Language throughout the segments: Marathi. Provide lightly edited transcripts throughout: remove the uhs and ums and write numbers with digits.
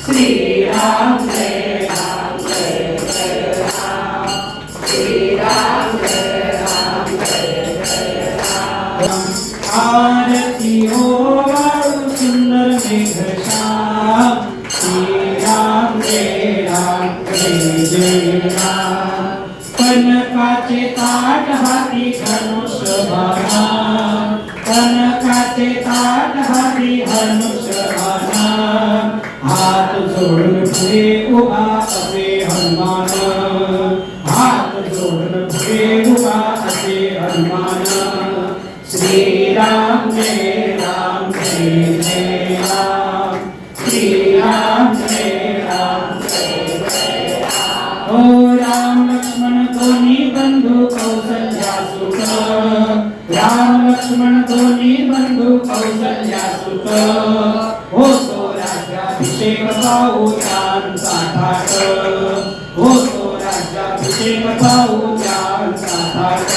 श्री राम जय राम जय जय राम श्री राम जय राम जय जय राम आरती हो वाळू सुंदर मेघश्याम श्री राम जय जय राम कनकाचे ताट हाती धनुष्य बाणा कनकाचे ताट हाती धनुष्य बाणा हात जोडून पुढे उभा असे हनुमान हात जोडून पुढे उभा असे हनुमान श्री राम जय राम जय जय राम श्री राम जय राम जय जय राम ओ राम लक्ष्मण दोन्ही बंधू कौसल्या सुत राम लक्ष्मण दोन्ही बंधू कौसल्या सुत होतो राज्याभिषेक पाहू त्यांचा थाट होतो राज्याभिषेक पाहू त्यांचा थाट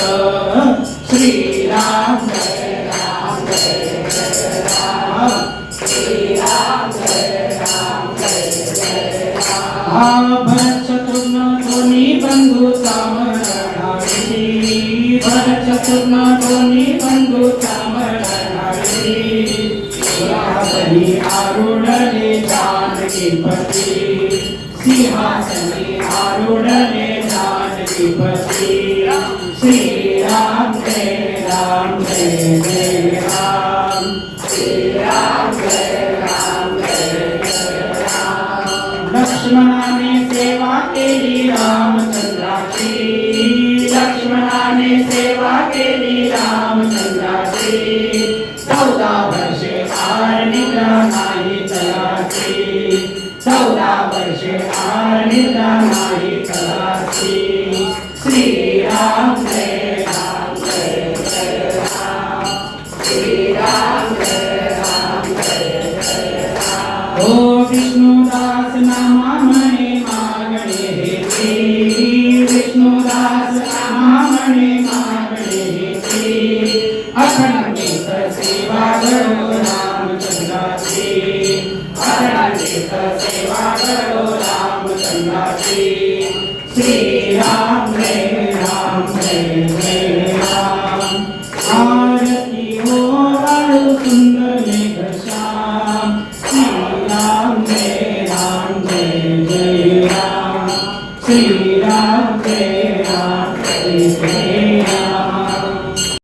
श्री राम जय राम जय जय राम श्री राम जय राम जय जय राम भरत शत्रुघ्न दोन्ही बंधू चामरणाविषी भरत शत्रुघ्न दोन्ही बंधू चामरणाविषी सिंहासनी आरूढले जानकीपती सिंहासनी आरूढले जानकीपती श्री राम जय राम जय जय राम श्री राम जय राम जय जय राम लक्ष्मणाने सेवा केली रामचंद्राची लक्ष्मणाने सेवा केली रामचंद्राची 14 वर्षे आर निद्रा नाही तयाची 14 वर्षे आर निद्रा नाही तयाची श्री राम जय जय राम श्री राम जय जय राम ओ विष्णुदास नामा म्हणे मागणे हेती विष्णुदास नामा म्हणे मागणे हेती अखंडित सेवा करो रामचंद्राची अखंडित सेवा करो